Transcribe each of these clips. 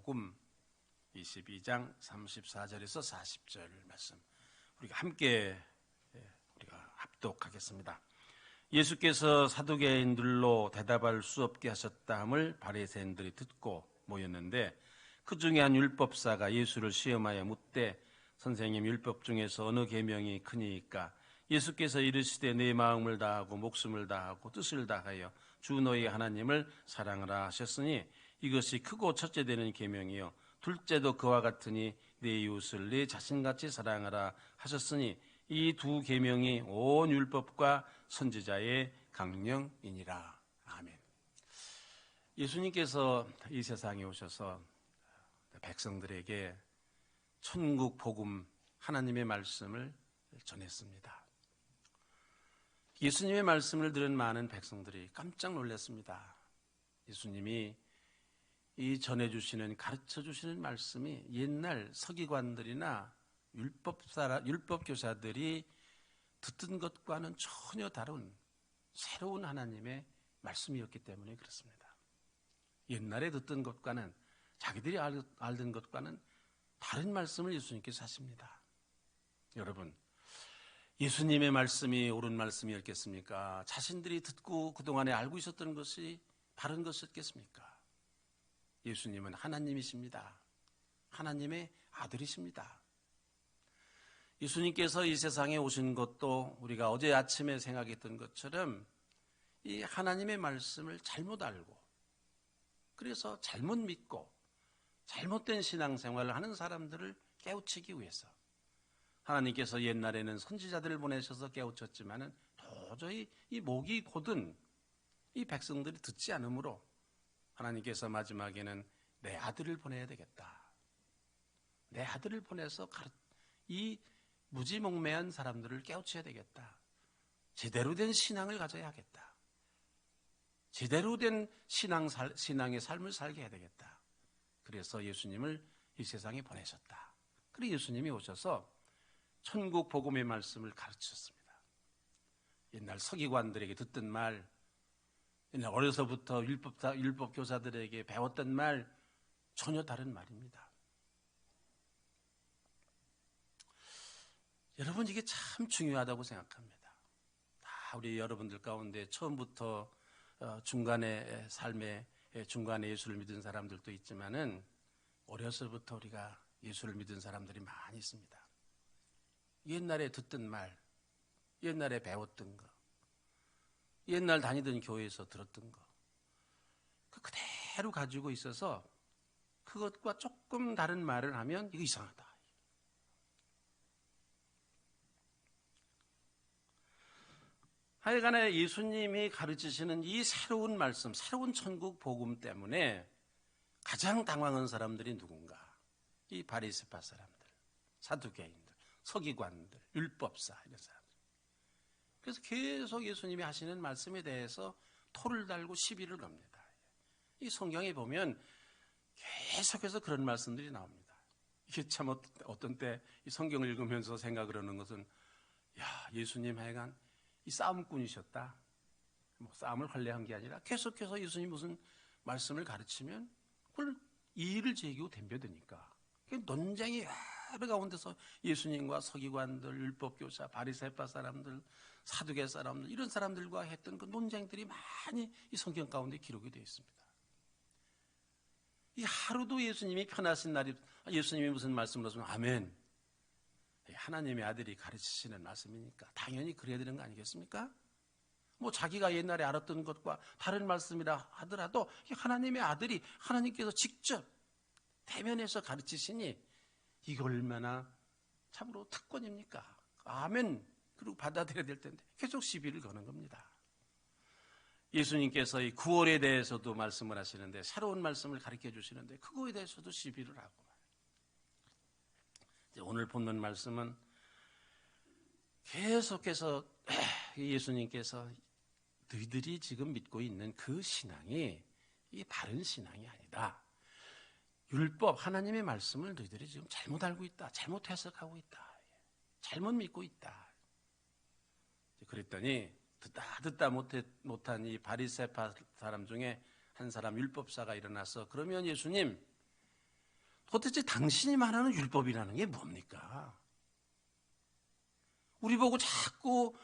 요한복음 22장 34절에서 40절 말씀 우리가 함께 합독하겠습니다. 예수께서 사두개인들로 대답할 수 없게 하셨다함을 바리새인들이 듣고 모였는데 그 중에 한 율법사가 예수를 시험하여 묻되 선생님, 율법 중에서 어느 계명이 크니까? 예수께서 이르시되 내 마음을 다하고 목숨을 다하고 뜻을 다하여 주 너희 하나님을 사랑하라 하셨으니 이것이 크고 첫째 되는 계명이요 둘째도 그와 같으니 내 이웃을 내 자신같이 사랑하라 하셨으니 이 두 계명이 온 율법과 선지자의 강령이니라. 아멘. 예수님께서 이 세상에 오셔서 백성들에게 천국 복음 하나님의 말씀을 전했습니다. 예수님의 말씀을 들은 많은 백성들이 깜짝 놀랐습니다. 예수님이 이 전해주시는, 가르쳐주시는 말씀이 옛날 서기관들이나 율법교사들이 듣던 것과는 전혀 다른 새로운 하나님의 말씀이었기 때문에 그렇습니다. 옛날에 듣던 것과는, 자기들이 알던 것과는 다른 말씀을 예수님께서 하십니다. 여러분, 예수님의 말씀이 옳은 말씀이었겠습니까? 자신들이 듣고 그동안에 알고 있었던 것이 바른 것이었겠습니까? 예수님은 하나님이십니다. 하나님의 아들이십니다. 예수님께서 이 세상에 오신 것도 우리가 어제 아침에 생각했던 것처럼 이 하나님의 말씀을 잘못 알고 그래서 잘못 믿고 잘못된 신앙생활을 하는 사람들을 깨우치기 위해서 하나님께서 옛날에는 선지자들을 보내셔서 깨우쳤지만은 도저히 이 목이 곧은 이 백성들이 듣지 않으므로 하나님께서 마지막에는 내 아들을 보내야 되겠다. 내 아들을 보내서 이 무지몽매한 사람들을 깨우쳐야 되겠다. 제대로 된 신앙을 가져야 하겠다. 제대로 된 신앙의 삶을 살게 해야 되겠다. 그래서 예수님을 이 세상에 보내셨다. 그리고 예수님이 오셔서 천국 복음의 말씀을 가르치셨습니다. 옛날 서기관들에게 듣던 말, 옛날 어려서부터 율법교사들에게 배웠던 말 전혀 다른 말입니다. 여러분, 이게 참 중요하다고 생각합니다. 다 우리 여러분들 가운데 처음부터 중간에 삶의 중간에 예수를 믿은 사람들도 있지만은 어려서부터 우리가 예수를 믿은 사람들이 많이 있습니다. 옛날에 듣던 말, 옛날에 배웠던 거, 옛날 다니던 교회에서 들었던 거, 그대로 가지고 있어서 그것과 조금 다른 말을 하면 이거 이상하다. 하여간에 예수님이 가르치시는 이 새로운 말씀, 새로운 천국 복음 때문에 가장 당황한 사람들이 누군가? 이 바리새파 사람들, 사두개인들, 서기관들, 율법사 이런 사람들. 그래서 계속 예수님이 하시는 말씀에 대해서 토를 달고 시비를 겁니다. 이 성경에 보면 계속해서 그런 말씀들이 나옵니다. 이게 참 어떤 때 이 성경을 읽으면서 생각을 하는 것은 예수님 하여간 이 싸움꾼이셨다. 싸움을 할래한 게 아니라 계속해서 예수님이 무슨 말씀을 가르치면 그걸 이의를 제기고 덤벼드니까 논쟁이 여러 가운데서 예수님과 서기관들, 율법교사, 바리새파 사람들, 사두개 사람들 이런 사람들과 했던 그 논쟁들이 많이 이 성경 가운데 기록이 되어 있습니다. 이 하루도 예수님이 편하신 날이 예수님이 무슨 말씀을 하시면 아멘. 하나님의 아들이 가르치시는 말씀이니까 당연히 그래야 되는 거 아니겠습니까? 뭐 자기가 옛날에 알았던 것과 다른 말씀이라 하더라도 하나님의 아들이 하나님께서 직접 대면해서 가르치시니 이거 얼마나 참으로 특권입니까? 아멘. 그리고 받아들여야 될 텐데 계속 시비를 거는 겁니다. 예수님께서 이 구원에 대해서도 말씀을 하시는데 새로운 말씀을 가르쳐 주시는데 그거에 대해서도 시비를 하고 오늘 본문 말씀은 계속해서 예수님께서 너희들이 지금 믿고 있는 그 신앙이 이 바른 신앙이 아니다. 율법, 하나님의 말씀을 너희들이 지금 잘못 알고 있다. 잘못 해석하고 있다. 잘못 믿고 있다. 그랬더니 듣다 못한 이 바리새파 사람 중에 한 사람 율법사가 일어나서 그러면 예수님 도대체 당신이 말하는 율법이라는 게 뭡니까? 우리 보고 자꾸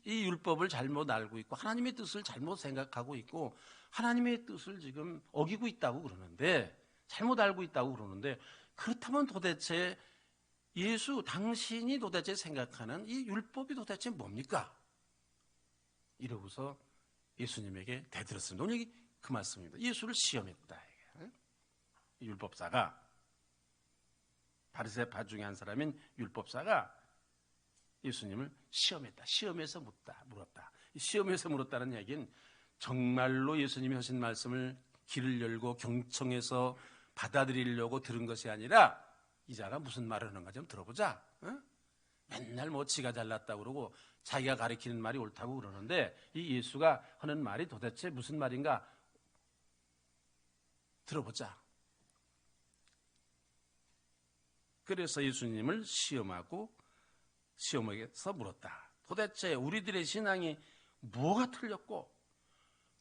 이 율법을 잘못 알고 있고 하나님의 뜻을 잘못 생각하고 있고 하나님의 뜻을 지금 어기고 있다고 그러는데, 잘못 알고 있다고 그러는데, 그렇다면 도대체 당신이 도대체 생각하는 이 율법이 도대체 뭡니까? 이러고서 예수님에게 대들었습니다. 오늘 그 말씀입니다. 예수를 시험했다. 율법사가, 바리새파 중에 한 사람인 율법사가 예수님을 시험했다. 시험해서 물었다. 시험해서 물었다는 얘기는 정말로 예수님이 하신 말씀을 귀를 열고 경청해서 받아들이려고 들은 것이 아니라 이 자가 무슨 말을 하는가 좀 들어보자. 맨날 뭐 지가 잘났다고 그러고 자기가 가리키는 말이 옳다고 그러는데 이 예수가 하는 말이 도대체 무슨 말인가 들어보자. 그래서 예수님을 시험에서 물었다. 도대체 우리들의 신앙이 뭐가 틀렸고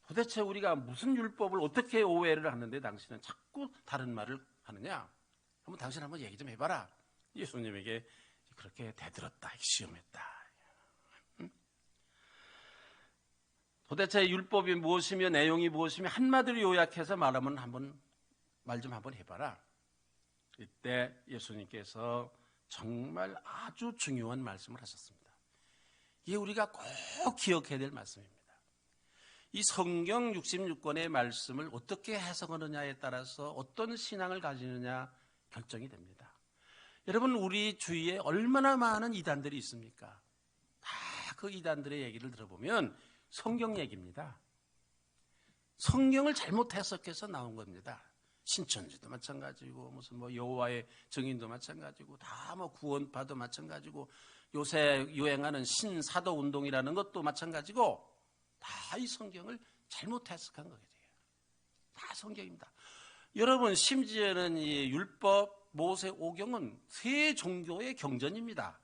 도대체 우리가 무슨 율법을 어떻게 오해를 하는데 당신은 자꾸 다른 말을 하느냐? 한번 당신 한번 얘기 좀 해봐라. 예수님에게 그렇게 대들었다. 시험했다. 도대체 율법이 무엇이며 내용이 무엇이며 한마디로 요약해서 말하면 말 좀 한번 해봐라. 이때 예수님께서 정말 아주 중요한 말씀을 하셨습니다. 이게 우리가 꼭 기억해야 될 말씀입니다. 이 성경 66권의 말씀을 어떻게 해석하느냐에 따라서 어떤 신앙을 가지느냐 결정이 됩니다. 여러분, 우리 주위에 얼마나 많은 이단들이 있습니까? 다 그 이단들의 얘기를 들어보면 성경 얘기입니다. 성경을 잘못 해석해서 나온 겁니다. 신천지도 마찬가지고 무슨 뭐 여호와의 증인도 마찬가지고 다 뭐 구원파도 마찬가지고 요새 유행하는 신사도 운동이라는 것도 마찬가지고 다 이 성경을 잘못 해석한 거예요. 다 성경입니다. 여러분, 심지어는 이 율법, 모세, 오경은 세 종교의 경전입니다.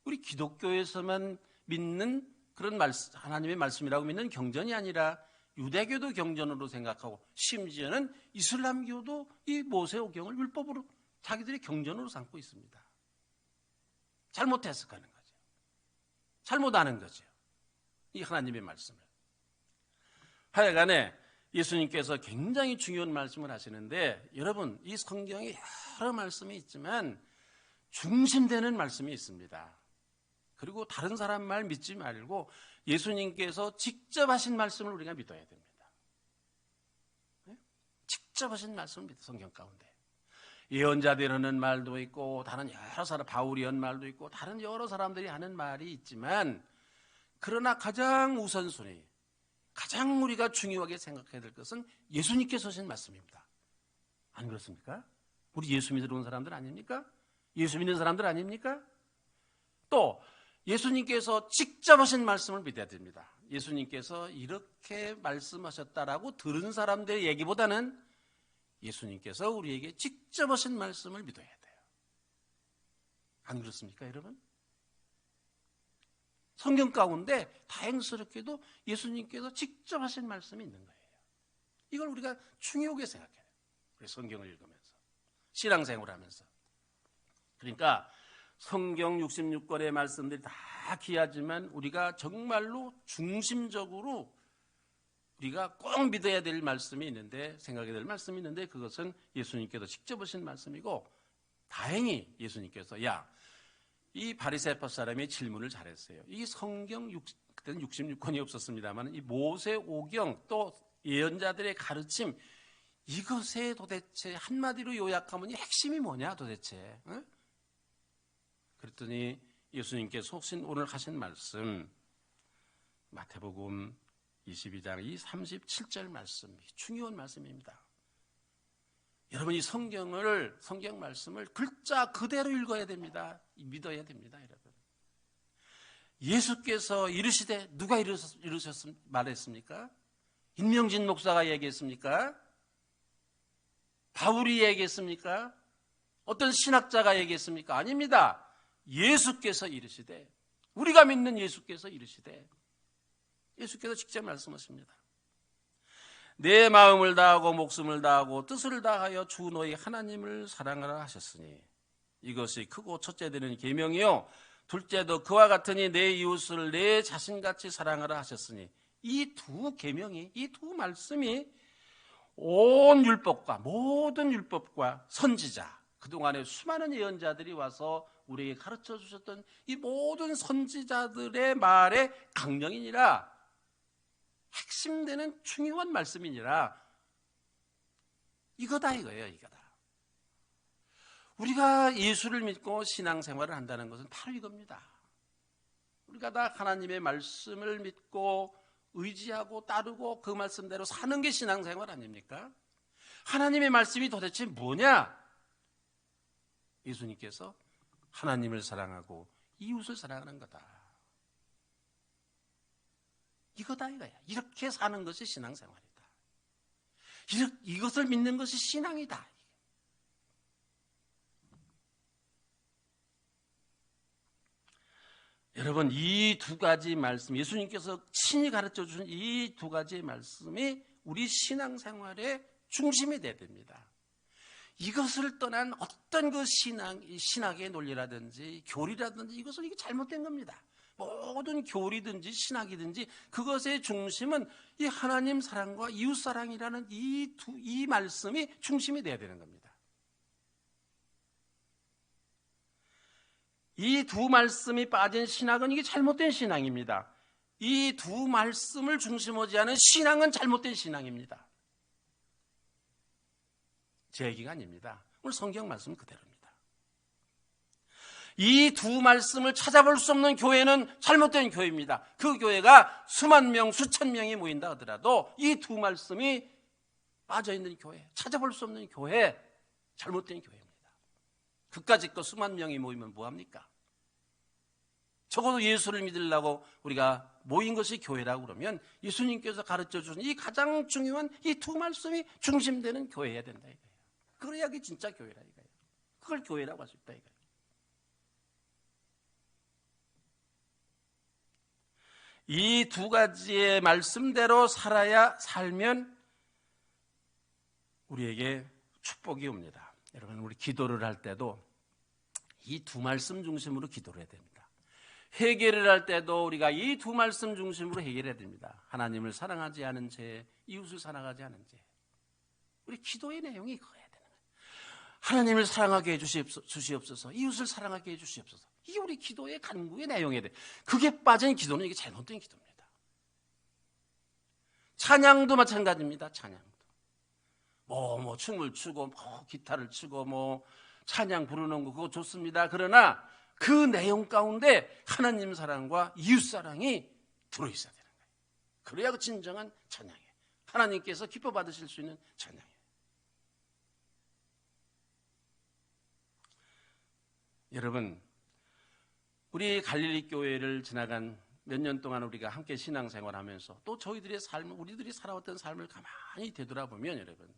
우리 기독교에서만 믿는 그런 하나님의 말씀이라고 믿는 경전이 아니라 유대교도 경전으로 생각하고 심지어는 이슬람교도 이 모세, 오경을 율법으로 자기들의 경전으로 삼고 있습니다. 잘못 해석하는 거죠. 잘못 아는 거죠. 이 하나님의 말씀을. 하여간에 예수님께서 굉장히 중요한 말씀을 하시는데, 여러분, 이 성경에 여러 말씀이 있지만 중심되는 말씀이 있습니다. 그리고 다른 사람 말 믿지 말고 예수님께서 직접 하신 말씀을 우리가 믿어야 됩니다. 직접 하신 말씀을 믿어. 성경 가운데 예언자들이 하는 말도 있고 다른 여러 사람, 바울이 한 말도 있고 다른 여러 사람들이 하는 말이 있지만, 그러나 가장 우선순위, 가장 우리가 중요하게 생각해야 될 것은 예수님께서 하신 말씀입니다. 안 그렇습니까? 우리 예수 믿으러 온 사람들 아닙니까? 예수 믿는 사람들 아닙니까? 또 예수님께서 직접 하신 말씀을 믿어야 됩니다. 예수님께서 이렇게 말씀하셨다라고 들은 사람들의 얘기보다는 예수님께서 우리에게 직접 하신 말씀을 믿어야 돼요. 안 그렇습니까, 여러분? 성경 가운데 다행스럽게도 예수님께서 직접 하신 말씀이 있는 거예요. 이걸 우리가 중요하게 생각해야 돼요. 우리 성경을 읽으면서, 신앙생활을 하면서. 그러니까 성경 66권의 말씀들이 다 귀하지만 우리가 정말로 중심적으로 우리가 꼭 믿어야 될 말씀이 있는데, 생각해야 될 말씀이 있는데, 그것은 예수님께서 직접 하신 말씀이고, 다행히 예수님께서 이 바리새파 사람이 질문을 잘했어요. 이 성경 그때는 66권이 없었습니다만 이 모세, 오경 또 예언자들의 가르침, 이것에 도대체 한마디로 요약하면 이 핵심이 뭐냐 도대체? 응? 그랬더니 예수님께서 오늘 하신 말씀, 마태복음 22장 이 37절 말씀, 중요한 말씀입니다. 여러분, 이 성경 말씀을 글자 그대로 읽어야 됩니다. 믿어야 됩니다, 여러분. 예수께서 이르시되, 누가 말했습니까? 임명진 목사가 얘기했습니까? 바울이 얘기했습니까? 어떤 신학자가 얘기했습니까? 아닙니다. 예수께서 이르시되, 우리가 믿는 예수께서 이르시되, 예수께서 직접 말씀하십니다. 내 마음을 다하고 목숨을 다하고 뜻을 다하여 주 너희 하나님을 사랑하라 하셨으니 이것이 크고 첫째 되는 계명이요 둘째도 그와 같으니 내 이웃을 내 자신같이 사랑하라 하셨으니 이 두 계명이, 이 두 말씀이 온 율법과 모든 율법과 선지자, 그동안에 수많은 예언자들이 와서 우리에게 가르쳐 주셨던 이 모든 선지자들의 말의 강령이니라, 핵심되는 중요한 말씀이니라. 이거다 이거예요. 이거다. 우리가 예수를 믿고 신앙생활을 한다는 것은 바로 이겁니다. 우리가 다 하나님의 말씀을 믿고 의지하고 따르고 그 말씀대로 사는 게 신앙생활 아닙니까? 하나님의 말씀이 도대체 뭐냐? 예수님께서 하나님을 사랑하고 이웃을 사랑하는 거다. 이거다 이거야. 이렇게 사는 것이 신앙생활이다. 이것을 믿는 것이 신앙이다. 여러분, 이 두 가지 말씀, 예수님께서 친히 가르쳐 주신 이 두 가지의 말씀이 우리 신앙생활의 중심이 되어야 됩니다. 이것을 떠난 어떤 그 신학의 논리라든지 교리라든지 이것은 이게 잘못된 겁니다. 모든 교리든지 신학이든지 그것의 중심은 이 하나님 사랑과 이웃 사랑이라는 이 말씀이 중심이 되어야 되는 겁니다. 이 두 말씀이 빠진 신학은 이게 잘못된 신앙입니다. 이 두 말씀을 중심하지 않은 신앙은 잘못된 신앙입니다. 제 얘기가 아닙니다. 오늘 성경 말씀 그대로입니다. 이 두 말씀을 찾아볼 수 없는 교회는 잘못된 교회입니다. 그 교회가 수만 명, 수천 명이 모인다 하더라도 이 두 말씀이 빠져있는 교회, 찾아볼 수 없는 교회, 잘못된 교회입니다. 그까짓 거 수만 명이 모이면 뭐합니까? 적어도 예수를 믿으려고 우리가 모인 것이 교회라고 그러면 예수님께서 가르쳐 주신 이 가장 중요한 이 두 말씀이 중심되는 교회여야 된다 이거예요. 그래야 그게 진짜 교회라 이거예요. 그걸 교회라고 할 수 있다 이거예요. 이 두 가지의 말씀대로 살면 우리에게 축복이 옵니다. 여러분, 우리 기도를 할 때도 이 두 말씀 중심으로 기도를 해야 됩니다. 회개를 할 때도 우리가 이 두 말씀 중심으로 해결해야 됩니다. 하나님을 사랑하지 않은 죄, 이웃을 사랑하지 않은 죄. 우리 기도의 내용이 그거야 되는 거예요. 하나님을 사랑하게 해주시옵소서, 이웃을 사랑하게 해주시옵소서. 이게 우리 기도의 간구의 내용이야 돼. 그게 빠진 기도는 이게 잘못된 기도입니다. 찬양도 마찬가지입니다. 찬양도. 춤을 추고, 기타를 치고, 찬양 부르는 거, 그거 좋습니다. 그러나 그 내용 가운데 하나님 사랑과 이웃 사랑이 들어있어야 되는 거예요. 그래야 그 진정한 찬양이에요. 하나님께서 기뻐 받으실 수 있는 찬양이에요. 여러분, 우리 갈릴리 교회를 지나간 몇 년 동안 우리가 함께 신앙생활하면서 또 저희들의 삶, 우리들이 살아왔던 삶을 가만히 되돌아보면 여러분,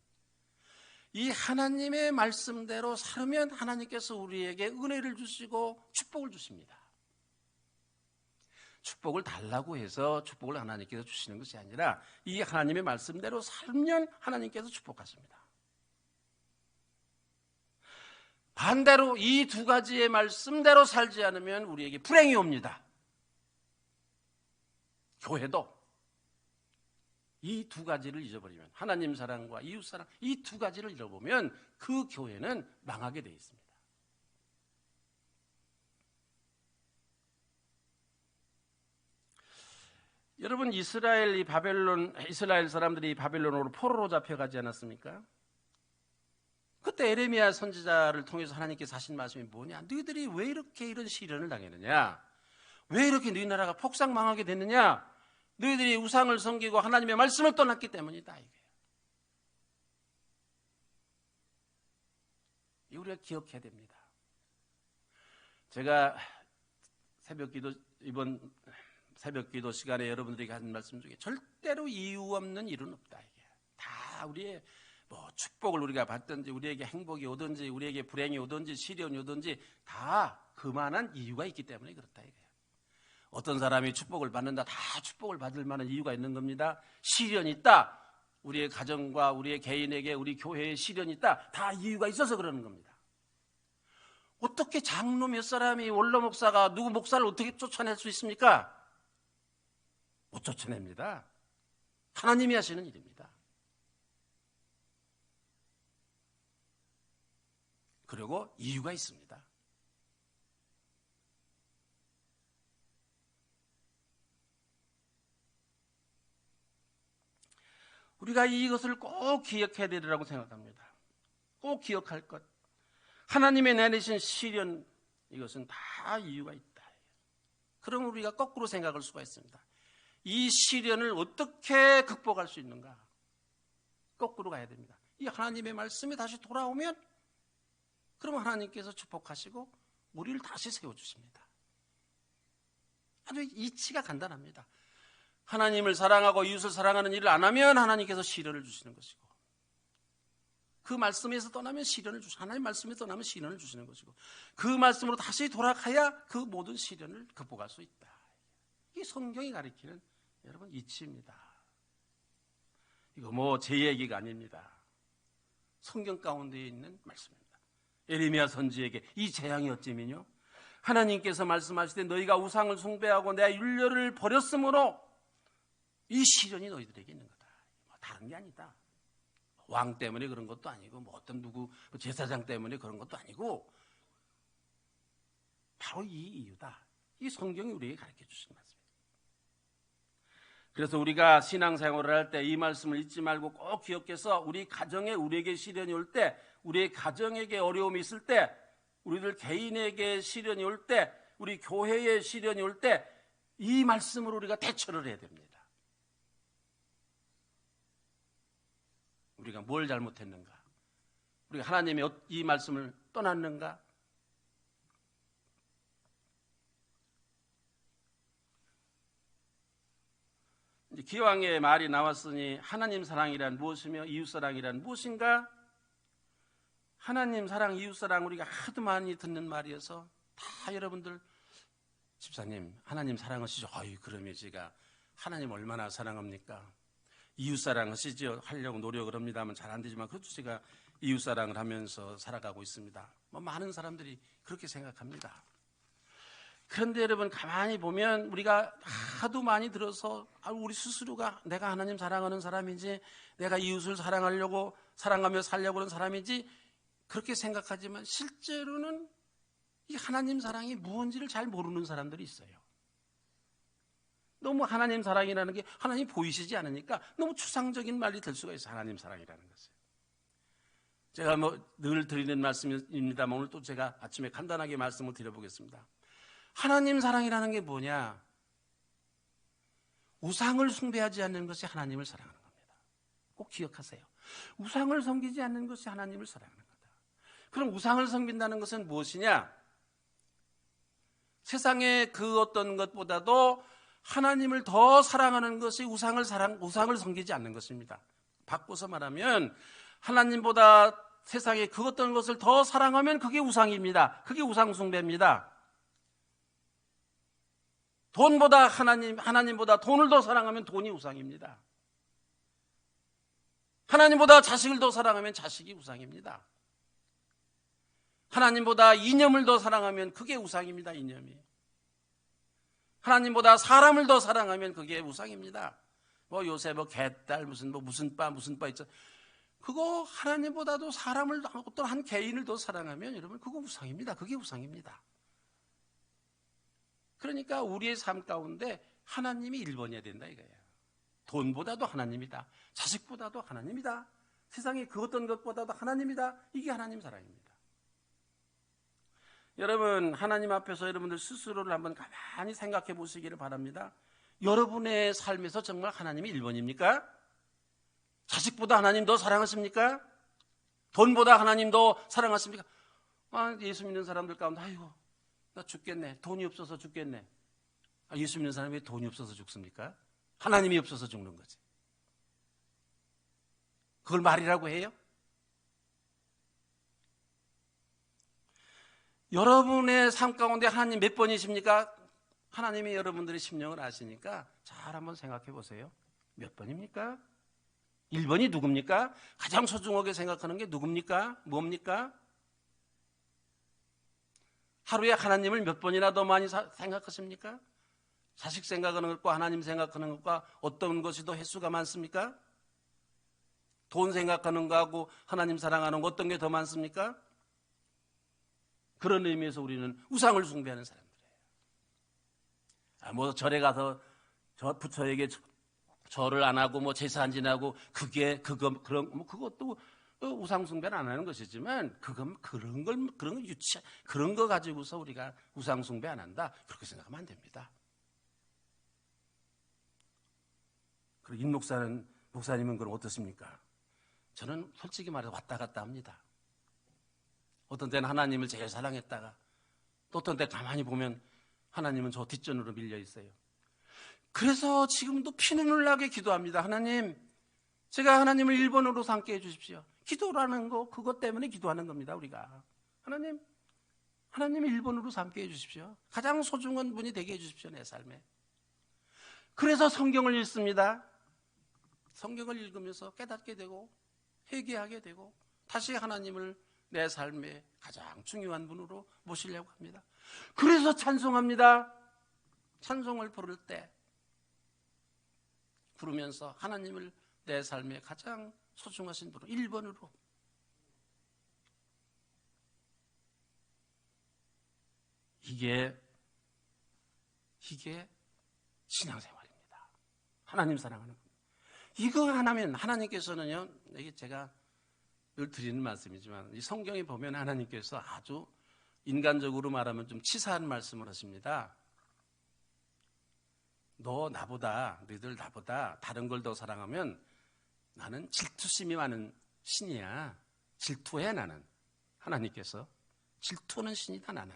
이 하나님의 말씀대로 살면 하나님께서 우리에게 은혜를 주시고 축복을 주십니다. 축복을 달라고 해서 축복을 하나님께서 주시는 것이 아니라 이 하나님의 말씀대로 살면 하나님께서 축복하십니다. 반대로 이 두 가지의 말씀대로 살지 않으면 우리에게 불행이 옵니다. 교회도 이 두 가지를 잊어버리면, 하나님 사랑과 이웃 사랑, 이 두 가지를 잃어보면 그 교회는 망하게 되어 있습니다. 여러분, 이스라엘 사람들이 바벨론으로 포로로 잡혀가지 않았습니까? 그때 에레미야 선지자를 통해서 하나님께서 하신 말씀이 뭐냐? 너희들이 왜 이렇게 이런 시련을 당했느냐? 왜 이렇게 너희 나라가 폭삭 망하게 됐느냐? 너희들이 우상을 섬기고 하나님의 말씀을 떠났기 때문이다. 이게 우리가 기억해야 됩니다. 제가 이번 새벽 기도 시간에 여러분들에게 하는 말씀 중에 절대로 이유 없는 일은 없다. 이게 다 우리의 축복을 우리가 받든지 우리에게 행복이 오든지 우리에게 불행이 오든지 시련이 오든지 다 그만한 이유가 있기 때문에 그렇다 이거예요. 어떤 사람이 축복을 받는다, 다 축복을 받을 만한 이유가 있는 겁니다. 시련이 있다, 우리의 가정과 우리의 개인에게 우리 교회에 시련이 있다. 다 이유가 있어서 그러는 겁니다. 어떻게 장로 몇 사람이 원로 목사가 누구 목사를 어떻게 쫓아낼 수 있습니까? 못 쫓아냅니다. 하나님이 하시는 일입니다. 그리고 이유가 있습니다. 우리가 이것을 꼭 기억해야 되리라고 생각합니다. 꼭 기억할 것. 하나님의 내리신 시련, 이것은 다 이유가 있다. 그럼 우리가 거꾸로 생각할 수가 있습니다. 이 시련을 어떻게 극복할 수 있는가? 거꾸로 가야 됩니다. 이 하나님의 말씀이 다시 돌아오면 그럼 하나님께서 축복하시고 우리를 다시 세워주십니다. 아주 이치가 간단합니다. 하나님을 사랑하고 이웃을 사랑하는 일을 안 하면 하나님께서 시련을 주시는 것이고, 그 말씀에서 떠나면 시련을 주시고, 하나님 말씀에 떠나면 시련을 주시는 것이고, 그 말씀으로 다시 돌아가야 그 모든 시련을 극복할 수 있다. 이 성경이 가리키는 여러분 이치입니다. 이거 뭐 제 얘기가 아닙니다. 성경 가운데 있는 말씀입니다. 예레미야 선지에게 이 재앙이 어찌미뇨? 하나님께서 말씀하시되 너희가 우상을 숭배하고 내 율례를 버렸으므로 이 시련이 너희들에게 있는 거다. 뭐 다른 게 아니다. 왕 때문에 그런 것도 아니고 뭐 어떤 누구 제사장 때문에 그런 것도 아니고 바로 이 이유다. 이 성경이 우리에게 가르쳐 주신 말씀입니다. 그래서 우리가 신앙생활을 할 때 이 말씀을 잊지 말고 꼭 기억해서 우리 가정에 우리에게 시련이 올 때, 우리 가정에게 어려움이 있을 때, 우리들 개인에게 시련이 올 때, 우리 교회에 시련이 올 때 이 말씀으로 우리가 대처를 해야 됩니다. 우리가 뭘 잘못했는가? 우리가 하나님의 이 말씀을 떠났는가? 이제 기왕에 말이 나왔으니 하나님 사랑이란 무엇이며 이웃 사랑이란 무엇인가? 하나님 사랑, 이웃 사랑 우리가 하도 많이 듣는 말이어서 다 여러분들 집사님 하나님 사랑하시죠? 아유 그러면 제가 하나님 얼마나 사랑합니까? 이웃사랑 하시죠? 하려고 노력을 합니다만 잘 안 되지만 그것도 제가 이웃사랑을 하면서 살아가고 있습니다. 뭐 많은 사람들이 그렇게 생각합니다. 그런데 여러분 가만히 보면 우리가 하도 많이 들어서 우리 스스로가 내가 하나님 사랑하는 사람인지 내가 이웃을 사랑하려고 사랑하며 살려고 하는 사람인지 그렇게 생각하지만 실제로는 이 하나님 사랑이 무엇인지를 잘 모르는 사람들이 있어요. 너무 하나님 사랑이라는 게 하나님 보이시지 않으니까 너무 추상적인 말이 될 수가 있어요. 하나님 사랑이라는 것은. 제가 뭐 늘 드리는 말씀입니다만 오늘 또 제가 아침에 간단하게 말씀을 드려보겠습니다. 하나님 사랑이라는 게 뭐냐? 우상을 숭배하지 않는 것이 하나님을 사랑하는 겁니다. 꼭 기억하세요. 우상을 섬기지 않는 것이 하나님을 사랑하는 거다. 그럼 우상을 섬긴다는 것은 무엇이냐? 세상의 그 어떤 것보다도 하나님을 더 사랑하는 것이 우상을 섬기지 않는 것입니다. 바꿔서 말하면 하나님보다 세상의 그 어떤 것을 더 사랑하면 그게 우상입니다. 그게 우상 숭배입니다. 돈보다 하나님보다 돈을 더 사랑하면 돈이 우상입니다. 하나님보다 자식을 더 사랑하면 자식이 우상입니다. 하나님보다 이념을 더 사랑하면 그게 우상입니다. 이념이. 하나님보다 사람을 더 사랑하면 그게 우상입니다. 뭐 요새 뭐 개딸 무슨 바 있죠. 그거 하나님보다도 사람을 어떤 한 개인을 더 사랑하면 여러분 그거 우상입니다. 그게 우상입니다. 그러니까 우리의 삶 가운데 하나님이 1번이어야 된다 이거예요. 돈보다도 하나님이다. 자식보다도 하나님이다. 세상에 그 어떤 것보다도 하나님이다. 이게 하나님 사랑입니다. 여러분 하나님 앞에서 여러분들 스스로를 한번 가만히 생각해 보시기를 바랍니다. 여러분의 삶에서 정말 하나님이 1번입니까? 자식보다 하나님 더 사랑하십니까? 돈보다 하나님 더 사랑하십니까? 예수 믿는 사람들 가운데 아이고 나 죽겠네. 돈이 없어서 죽겠네. 예수 믿는 사람이 왜 돈이 없어서 죽습니까? 하나님이 없어서 죽는 거지. 그걸 말이라고 해요? 여러분의 삶 가운데 하나님 몇 번이십니까? 하나님이 여러분들의 심령을 아시니까 잘 한번 생각해 보세요. 몇 번입니까? 1번이 누굽니까? 가장 소중하게 생각하는 게 누굽니까? 뭡니까? 하루에 하나님을 몇 번이나 더 많이 생각하십니까? 자식 생각하는 것과 하나님 생각하는 것과 어떤 것이 더 횟수가 많습니까? 돈 생각하는 거하고 하나님 사랑하는 거 어떤 게 더 많습니까? 그런 의미에서 우리는 우상을 숭배하는 사람들이에요. 뭐 절에 가서 저 부처에게 절을 안 하고 뭐 제사 안 지나고 그것도 우상 숭배는 안 하는 것이지만 그런 거 가지고서 우리가 우상 숭배 안 한다 그렇게 생각하면 안 됩니다. 그리고 임 목사님은 그럼 어떻습니까? 저는 솔직히 말해서 왔다 갔다 합니다. 어떤 때는 하나님을 제일 사랑했다가 또 어떤 때 가만히 보면 하나님은 저 뒷전으로 밀려 있어요. 그래서 지금도 피눈물 나게 기도합니다. 하나님, 제가 하나님을 1번으로 삼게 해주십시오. 기도라는 거 그것 때문에 기도하는 겁니다. 우리가 하나님 1번으로 삼게 해주십시오. 가장 소중한 분이 되게 해주십시오. 내 삶에. 그래서 성경을 읽습니다. 성경을 읽으면서 깨닫게 되고 회개하게 되고 다시 하나님을 내 삶의 가장 중요한 분으로 모시려고 합니다. 그래서 찬송합니다. 찬송을 부를 때 부르면서 하나님을 내 삶의 가장 소중하신 분으로 1번으로 이게 신앙생활입니다. 하나님 사랑하는 겁니다. 이거 하나면 하나님께서는요, 이게 제가 늘 드리는 말씀이지만 이 성경에 보면 하나님께서 아주 인간적으로 말하면 좀 치사한 말씀을 하십니다. 너희들 나보다 다른 걸 더 사랑하면 나는 질투심이 많은 신이야. 질투해 나는. 하나님께서 질투하는 신이다 나는.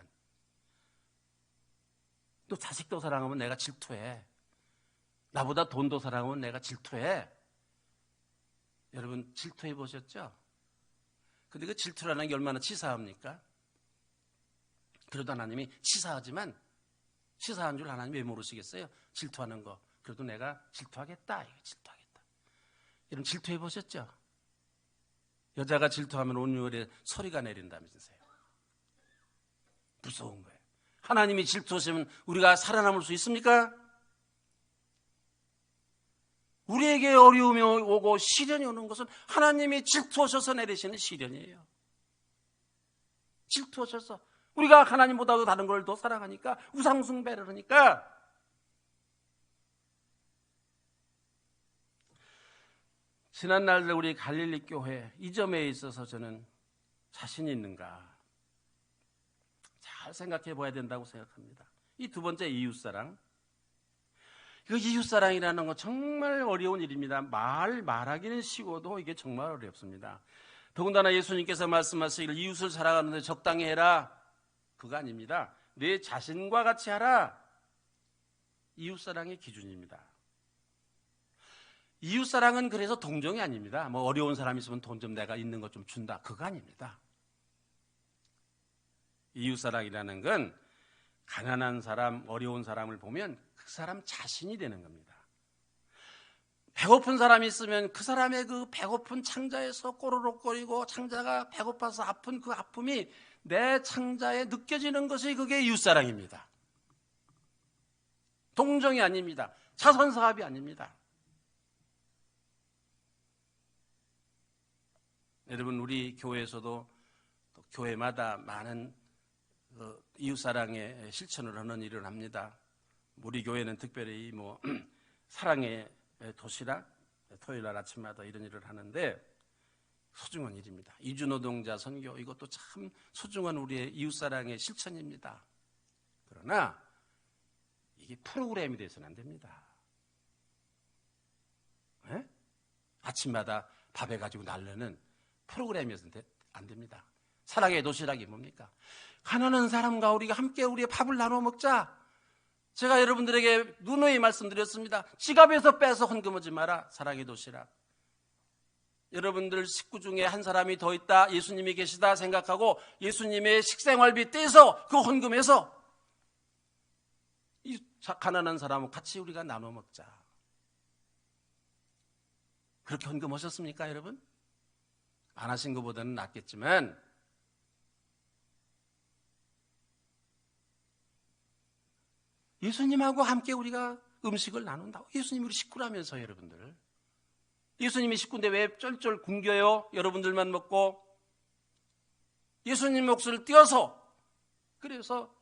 또 자식도 사랑하면 내가 질투해. 나보다 돈도 사랑하면 내가 질투해. 여러분 질투해 보셨죠? 근데 그 질투라는 게 얼마나 치사합니까? 그래도 하나님이 치사하지만 치사한 줄 하나님 왜 모르시겠어요? 질투하는 거. 그래도 내가 질투하겠다. 질투하겠다. 여러분 질투해 보셨죠? 여자가 질투하면 온유월에 소리가 내린다면서요. 무서운 거예요. 하나님이 질투하시면 우리가 살아남을 수 있습니까? 우리에게 어려움이 오고 시련이 오는 것은 하나님이 질투하셔서 내리시는 시련이에요. 질투하셔서 우리가 하나님보다도 다른 걸 더 사랑하니까 우상숭배를 하니까 지난날 우리 갈릴리 교회 이 점에 있어서 저는 자신이 있는가 잘 생각해 봐야 된다고 생각합니다. 이 두 번째 이웃사랑. 그 이웃사랑이라는 건 정말 어려운 일입니다. 말하기는 쉬워도 이게 정말 어렵습니다. 더군다나 예수님께서 말씀하시기를 이웃을 사랑하는데 적당히 해라. 그거 아닙니다. 내 자신과 같이 하라. 이웃사랑의 기준입니다. 이웃사랑은 그래서 동정이 아닙니다. 뭐 어려운 사람 있으면 돈 좀 내가 있는 것 좀 준다. 그거 아닙니다. 이웃사랑이라는 건 가난한 사람, 어려운 사람을 보면 그 사람 자신이 되는 겁니다. 배고픈 사람이 있으면 그 사람의 그 배고픈 창자에서 꼬르륵거리고 창자가 배고파서 아픈 그 아픔이 내 창자에 느껴지는 것이 그게 이웃사랑입니다. 동정이 아닙니다. 자선사업이 아닙니다. 여러분 우리 교회에서도 또 교회마다 많은 이웃사랑의 실천을 하는 일을 합니다. 우리 교회는 특별히 사랑의 도시락 토요일날 아침마다 이런 일을 하는데 소중한 일입니다. 이주노동자 선교 이것도 참 소중한 우리의 이웃사랑의 실천입니다. 그러나 이게 프로그램이 돼서는 안 됩니다. 네? 아침마다 밥해 가지고 날르는 프로그램이어서는 안 됩니다. 사랑의 도시락이 뭡니까? 가난한 사람과 우리가 함께 우리의 밥을 나눠 먹자. 제가 여러분들에게 누누이 말씀드렸습니다. 지갑에서 빼서 헌금하지 마라. 사랑의 도시락. 여러분들 식구 중에 한 사람이 더 있다. 예수님이 계시다 생각하고 예수님의 식생활비 떼서 그 헌금해서 이 가난한 사람과 같이 우리가 나눠 먹자. 그렇게 헌금하셨습니까, 여러분? 안 하신 것보다는 낫겠지만 예수님하고 함께 우리가 음식을 나눈다고. 예수님이 우리 식구라면서요, 여러분들. 예수님이 식구인데 왜 쩔쩔 굶겨요? 여러분들만 먹고. 예수님 몫을 띄어서, 그래서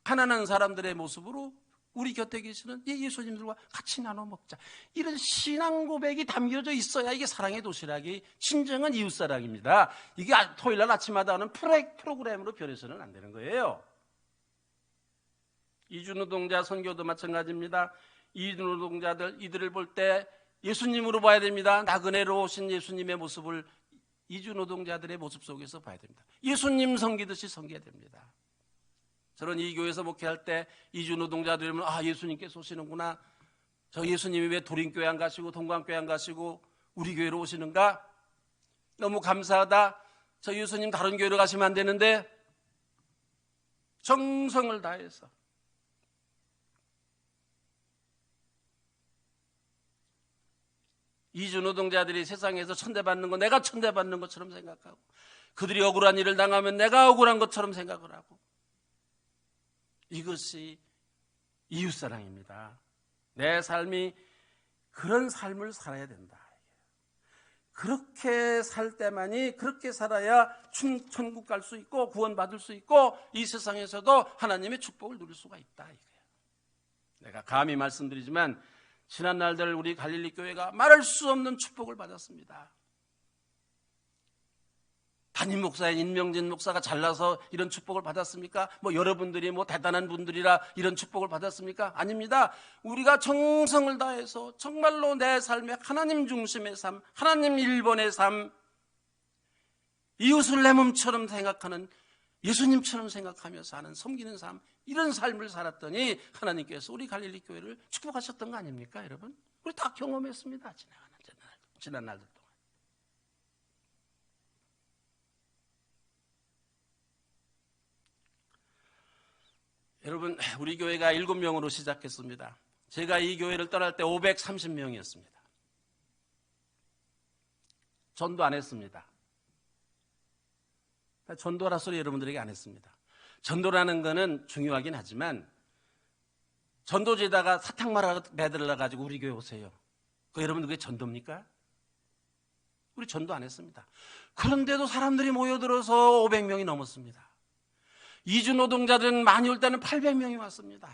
가난한 사람들의 모습으로 우리 곁에 계시는 예수님들과 같이 나눠 먹자. 이런 신앙 고백이 담겨져 있어야 이게 사랑의 도시락이 진정한 이웃사랑입니다. 이게 토요일 날 아침마다 하는 프로그램으로 변해서는 안 되는 거예요. 이주노동자 선교도 마찬가지입니다. 이주노동자들, 이들을 볼 때 예수님으로 봐야 됩니다. 나그네로 오신 예수님의 모습을 이주노동자들의 모습 속에서 봐야 됩니다. 예수님 섬기듯이 섬겨야 됩니다. 저는 이 교회에서 목회할 때 이주노동자들이면 예수님께서 오시는구나. 저 예수님이 왜 도림교회 안 가시고 동광교회 안 가시고 우리 교회로 오시는가? 너무 감사하다. 저 예수님 다른 교회로 가시면 안 되는데 정성을 다해서 이주노동자들이 세상에서 천대받는 거 내가 천대받는 것처럼 생각하고 그들이 억울한 일을 당하면 내가 억울한 것처럼 생각을 하고 이것이 이웃사랑입니다. 내 삶이 그런 삶을 살아야 된다. 그렇게 살 때만이 그렇게 살아야 천국 갈 수 있고 구원받을 수 있고 이 세상에서도 하나님의 축복을 누릴 수가 있다. 이거예요. 내가 감히 말씀드리지만 지난 날들 우리 갈릴리 교회가 말할 수 없는 축복을 받았습니다. 담임 목사인 임명진 목사가 잘나서 이런 축복을 받았습니까? 여러분들이 대단한 분들이라 이런 축복을 받았습니까? 아닙니다. 우리가 정성을 다해서 정말로 내 삶에 하나님 중심의 삶, 하나님 1번의 삶, 이웃을 내 몸처럼 생각하는 예수님처럼 생각하며 사는 섬기는 삶, 이런 삶을 살았더니 하나님께서 우리 갈릴리 교회를 축복하셨던 거 아닙니까, 여러분? 우리 다 경험했습니다. 지난 날들 동안. 여러분, 우리 교회가 7명으로 시작했습니다. 제가 이 교회를 떠날 때 530명이었습니다. 전도 안 했습니다. 전도라 소리 여러분들에게 안 했습니다. 전도라는 거는 중요하긴 하지만 전도지에다가 사탕마라 매달려가지고 우리 교회 오세요. 여러분들 그게 전도입니까? 우리 전도 안 했습니다. 그런데도 사람들이 모여들어서 500명이 넘었습니다. 이주노동자들은 많이 올 때는 800명이 왔습니다.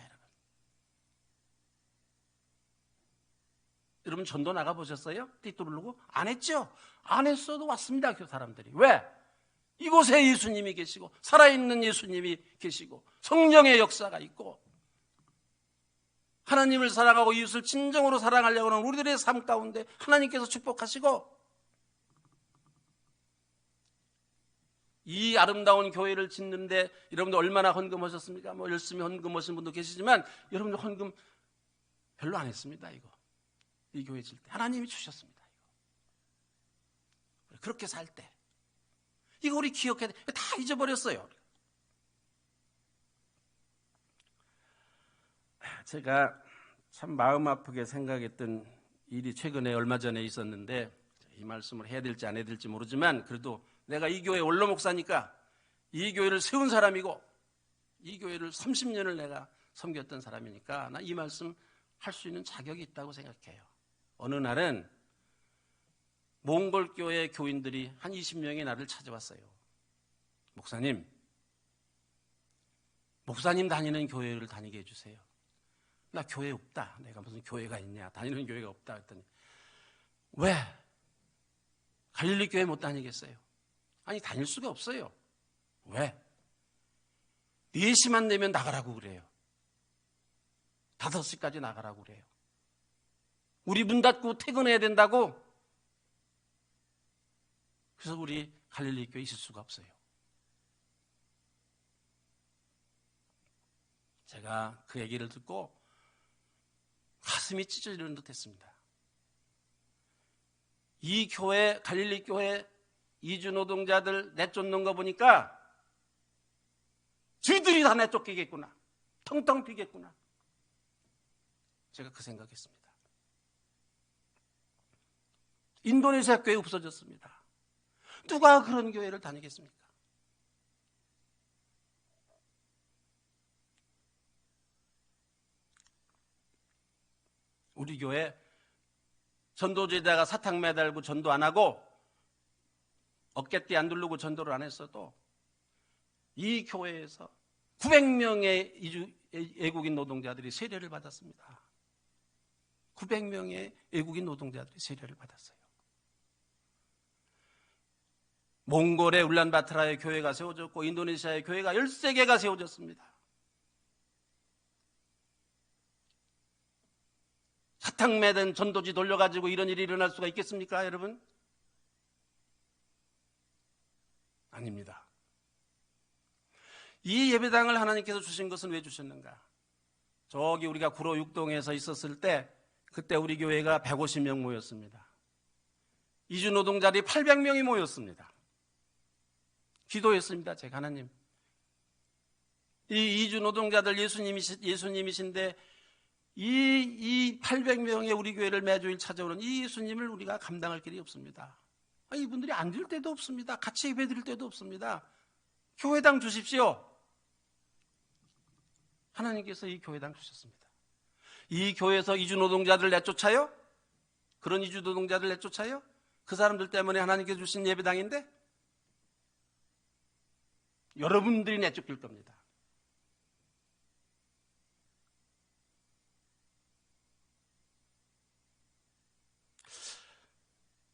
여러분 전도 나가보셨어요? 띠뚜르르고? 안 했죠? 안 했어도 왔습니다. 그 사람들이. 왜? 이곳에 예수님이 계시고 살아있는 예수님이 계시고 성령의 역사가 있고 하나님을 사랑하고 이웃을 진정으로 사랑하려고 하는 우리들의 삶 가운데 하나님께서 축복하시고 이 아름다운 교회를 짓는데 여러분들 얼마나 헌금하셨습니까? 열심히 헌금하신 분도 계시지만 여러분들 헌금 별로 안 했습니다. 이 교회 질 때 하나님이 주셨습니다. 그렇게 살 때 이거 우리 기억해야 돼. 다 잊어버렸어요. 제가 참 마음 아프게 생각했던 일이 최근에 얼마 전에 있었는데 이 말씀을 해야 될지 안 해야 될지 모르지만 그래도 내가 이 교회 원로 목사니까 이 교회를 세운 사람이고 이 교회를 30년을 내가 섬겼던 사람이니까 나 이 말씀 할 수 있는 자격이 있다고 생각해요. 어느 날은 몽골교회 교인들이 한 20명이 나를 찾아왔어요. 목사님 다니는 교회를 다니게 해주세요. 나 교회 없다. 내가 무슨 교회가 있냐. 다니는 교회가 없다 했더니 왜? 갈릴리 교회 못 다니겠어요? 아니 다닐 수가 없어요. 왜? 4시만 되면 나가라고 그래요. 5시까지 나가라고 그래요. 우리 문 닫고 퇴근해야 된다고. 그래서 우리 갈릴리 교회에 있을 수가 없어요. 제가 그 얘기를 듣고 가슴이 찢어지는 듯 했습니다. 이 교회, 갈릴리 교회 이주노동자들 내쫓는 거 보니까 쥐들이 다 내쫓기겠구나. 텅텅 비겠구나. 제가 그 생각했습니다. 인도네시아 교회 없어졌습니다. 누가 그런 교회를 다니겠습니까? 우리 교회 전도지에다가 사탕 매달고 전도 안 하고 어깨띠 안 두르고 전도를 안 했어도 이 교회에서 900명의 외국인 노동자들이 세례를 받았습니다. 900명의 외국인 노동자들이 세례를 받았어요. 몽골의 울란바토르의 교회가 세워졌고 인도네시아의 교회가 13개가 세워졌습니다. 사탕 매든 전도지 돌려가지고 이런 일이 일어날 수가 있겠습니까, 여러분? 아닙니다. 이 예배당을 하나님께서 주신 것은 왜 주셨는가? 저기 우리가 구로 6동에서 있었을 때 그때 우리 교회가 150명 모였습니다. 이주 노동자들이 800명이 모였습니다. 기도했습니다. 제가 하나님, 이 이주 노동자들 예수님이신데 이 800명의 우리 교회를 매주일 찾아오는 이 예수님을 우리가 감당할 길이 없습니다. 이분들이 앉을 데도 없습니다. 같이 예배 드릴 데도 없습니다. 교회당 주십시오. 하나님께서 이 교회당 주셨습니다. 이 교회에서 이주 노동자들을 내쫓아요? 그런 이주 노동자들 내쫓아요? 그 사람들 때문에 하나님께서 주신 예배당인데 여러분들이 내쫓길 겁니다.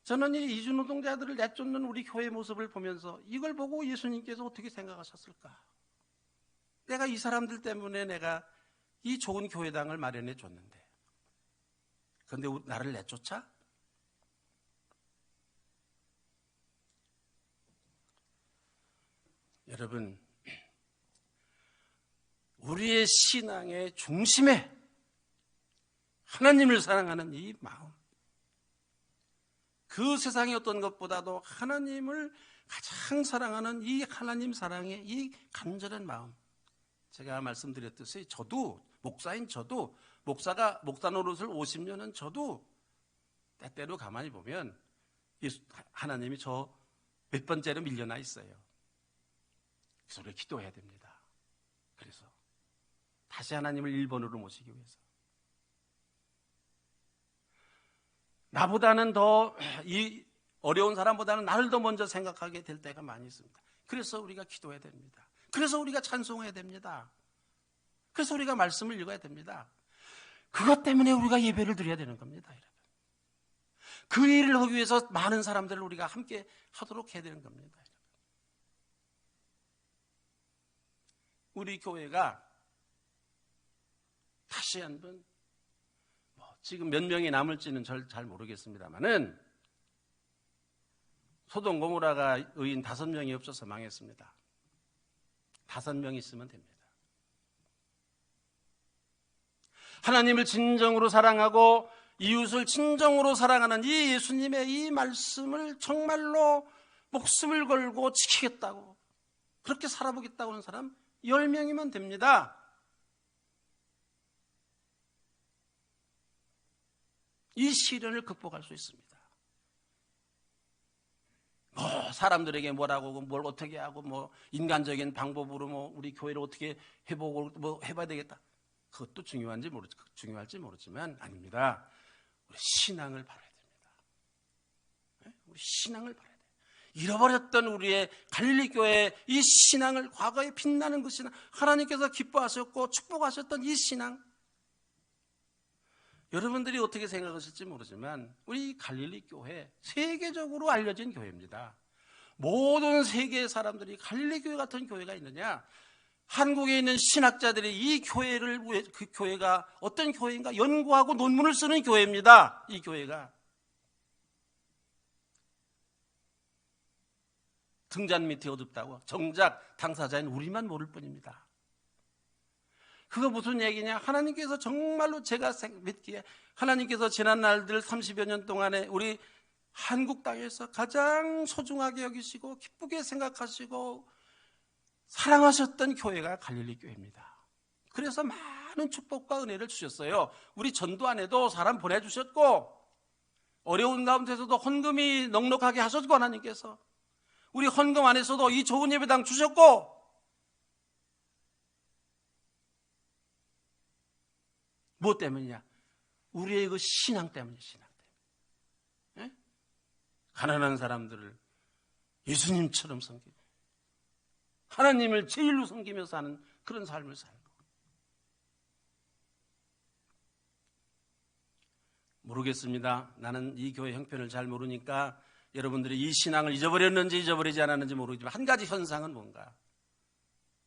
저는 이 이주 노동자들을 내쫓는 우리 교회 모습을 보면서 이걸 보고 예수님께서 어떻게 생각하셨을까? 내가 이 사람들 때문에 내가 이 좋은 교회당을 마련해 줬는데 그런데 나를 내쫓아? 여러분, 우리의 신앙의 중심에 하나님을 사랑하는 이 마음, 그 세상의 어떤 것보다도 하나님을 가장 사랑하는 이 하나님 사랑의 이 간절한 마음, 제가 말씀드렸듯이 저도 목사인 저도 목사 노릇을 50년은 저도 때때로 가만히 보면 하나님이 저 몇 번째로 밀려나 있어요. 그래서 우리가 기도해야 됩니다. 그래서 다시 하나님을 1번으로 모시기 위해서 나보다는 더 이 어려운 사람보다는 나를 더 먼저 생각하게 될 때가 많이 있습니다. 그래서 우리가 기도해야 됩니다. 그래서 우리가 찬송해야 됩니다. 그래서 우리가 말씀을 읽어야 됩니다. 그것 때문에 우리가 예배를 드려야 되는 겁니다, 여러분. 그 일을 하기 위해서 많은 사람들을 우리가 함께 하도록 해야 되는 겁니다, 여러분. 우리 교회가 다시 한번 지금 몇 명이 남을지는 잘 모르겠습니다만은 소돔 고모라가 의인 5명이 없어서 망했습니다. 5명 있으면 됩니다. 하나님을 진정으로 사랑하고 이웃을 진정으로 사랑하는 이 예수님의 이 말씀을 정말로 목숨을 걸고 지키겠다고 그렇게 살아보겠다고 하는 사람 10명이면 됩니다. 이 시련을 극복할 수 있습니다. 사람들에게 뭐라고 뭘 어떻게 하고 인간적인 방법으로 우리 교회를 어떻게 회복을 해봐야 되겠다. 그것도 중요할지 모르지만 아닙니다. 우리 신앙을 바라야 됩니다. 우리 신앙을 바라야 돼요. 잃어버렸던 우리의 갈릴리 교회의 이 신앙을 과거에 빛나는 그 신앙, 하나님께서 기뻐하셨고 축복하셨던 이 신앙, 여러분들이 어떻게 생각하실지 모르지만 우리 갈릴리 교회 세계적으로 알려진 교회입니다. 모든 세계의 사람들이 갈릴리 교회 같은 교회가 있느냐? 한국에 있는 신학자들이 이 교회를 그 교회가 어떤 교회인가 연구하고 논문을 쓰는 교회입니다. 이 교회가 등잔 밑이 어둡다고 정작 당사자인 우리만 모를 뿐입니다. 그거 무슨 얘기냐? 하나님께서 정말로 제가 믿기에 하나님께서 지난 날들 30여 년 동안에 우리 한국 땅에서 가장 소중하게 여기시고 기쁘게 생각하시고 사랑하셨던 교회가 갈릴리 교회입니다. 그래서 많은 축복과 은혜를 주셨어요. 우리 전도 안에도 사람 보내주셨고 어려운 가운데서도 헌금이 넉넉하게 하셨고, 하나님께서 우리 헌금 안에서도 이 좋은 예배당 주셨고, 무엇 때문이냐? 우리의 그 신앙 때문이에요. 신앙 때문에. 예? 가난한 사람들을 예수님처럼 섬기고 하나님을 제일로 섬기며 사는 그런 삶을 살고, 모르겠습니다. 나는 이 교회 형편을 잘 모르니까 여러분들이 이 신앙을 잊어버렸는지 잊어버리지 않았는지 모르지만 한 가지 현상은 뭔가?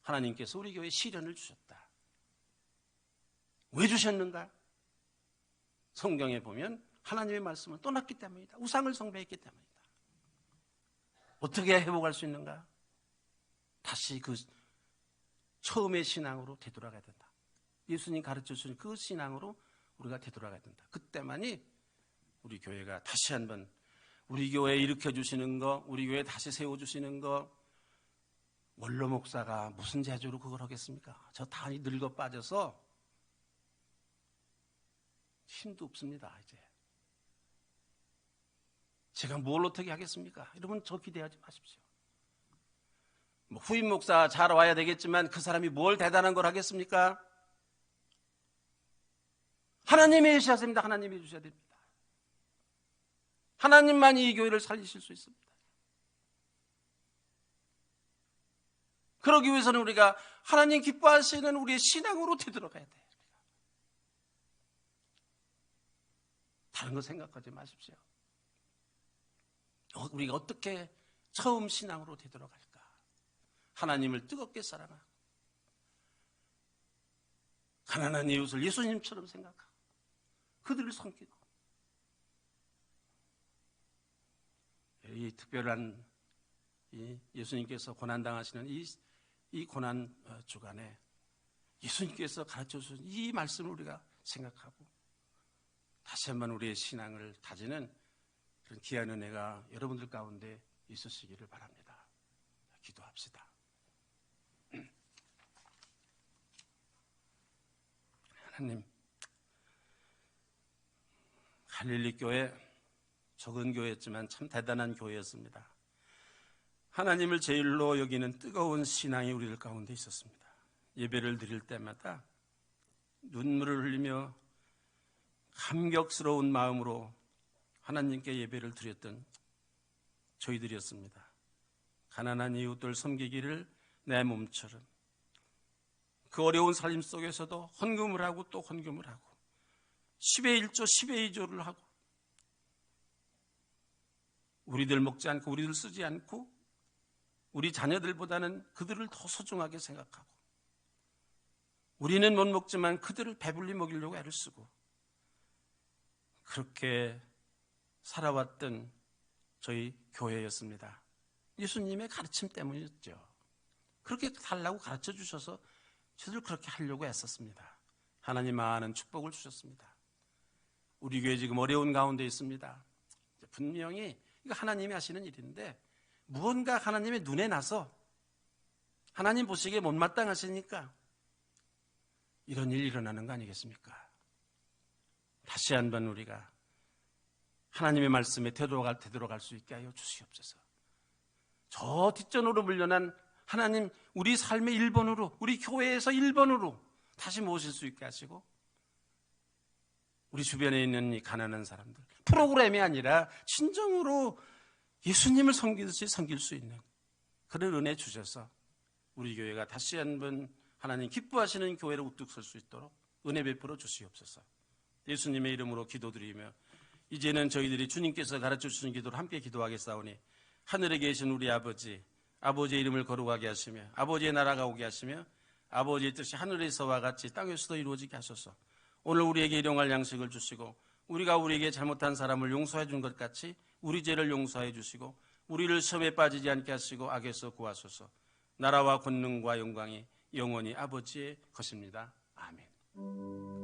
하나님께서 우리 교회에 시련을 주셨다. 왜 주셨는가? 성경에 보면 하나님의 말씀을 떠났기 때문이다. 우상을 숭배했기 때문이다. 어떻게 회복할 수 있는가? 다시 그 처음의 신앙으로 되돌아가야 된다. 예수님 가르쳐 주신 그 신앙으로 우리가 되돌아가야 된다. 그때만이 우리 교회가 다시 한번 우리 교회에 일으켜 주시는 거, 우리 교회에 다시 세워 주시는 거, 원로 목사가 무슨 재주로 그걸 하겠습니까? 저 다 늙어 빠져서 힘도 없습니다. 이제 제가 뭘 어떻게 하겠습니까? 여러분 저 기대하지 마십시오. 후임 목사 잘 와야 되겠지만 그 사람이 뭘 대단한 걸 하겠습니까? 하나님이 해주셔야 됩니다. 하나님이 해주셔야 됩니다. 하나님만이 이 교회를 살리실 수 있습니다. 그러기 위해서는 우리가 하나님 기뻐하시는 우리의 신앙으로 되돌아가야 돼요. 다른 거 생각하지 마십시오. 우리가 어떻게 처음 신앙으로 되돌아갈까? 하나님을 뜨겁게 사랑하고 가난한 이웃을 예수님처럼 생각하고 그들을 섬기고, 이 특별한 예수님께서 고난당하시는 이 고난 주간에 예수님께서 가르쳐 주신 이 말씀을 우리가 생각하고 다시 한번 우리의 신앙을 다지는 그런 귀한 은혜가 여러분들 가운데 있으시기를 바랍니다. 기도합시다. 하나님, 갈릴리 교회 적은 교회였지만 참 대단한 교회였습니다. 하나님을 제일로 여기는 뜨거운 신앙이 우리들 가운데 있었습니다. 예배를 드릴 때마다 눈물을 흘리며 감격스러운 마음으로 하나님께 예배를 드렸던 저희들이었습니다. 가난한 이웃들 섬기기를 내 몸처럼, 그 어려운 삶 속에서도 헌금을 하고 또 헌금을 하고 10의 1조 10의 2조를 하고 우리들 먹지 않고 우리들 쓰지 않고 우리 자녀들보다는 그들을 더 소중하게 생각하고, 우리는 못 먹지만 그들을 배불리 먹이려고 애를 쓰고, 그렇게 살아왔던 저희 교회였습니다. 예수님의 가르침 때문이었죠. 그렇게 살라고 가르쳐 주셔서 저들 그렇게 하려고 애썼습니다. 하나님 많은 축복을 주셨습니다. 우리 교회 지금 어려운 가운데 있습니다. 분명히 이거 하나님이 하시는 일인데 무언가 하나님의 눈에 나서 하나님 보시기에 못마땅하시니까 이런 일이 일어나는 거 아니겠습니까? 다시 한번 우리가 하나님의 말씀에 되돌아갈 수 있게 하여 주시옵소서. 저 뒷전으로 물려난 하나님, 우리 삶의 1번으로, 우리 교회에서 1번으로 다시 모실 수 있게 하시고, 우리 주변에 있는 이 가난한 사람들, 프로그램이 아니라 진정으로 예수님을 섬기듯이 섬길 수 있는 그런 은혜 주셔서 우리 교회가 다시 한번 하나님 기뻐하시는 교회로 우뚝 설 수 있도록 은혜 베풀어 주시옵소서. 예수님의 이름으로 기도드리며 이제는 저희들이 주님께서 가르쳐 주신 기도를 함께 기도하겠사오니, 하늘에 계신 우리 아버지, 아버지의 이름을 거룩하게 하시며 아버지의 나라가 오게 하시며 아버지의 뜻이 하늘에서와 같이 땅에서도 이루어지게 하소서. 오늘 우리에게 일용할 양식을 주시고 우리가 우리에게 잘못한 사람을 용서해 준 것 같이 우리 죄를 용서해 주시고 우리를 시험에 빠지지 않게 하시고 악에서 구하소서. 나라와 권능과 영광이 영원히 아버지의 것입니다. 아멘.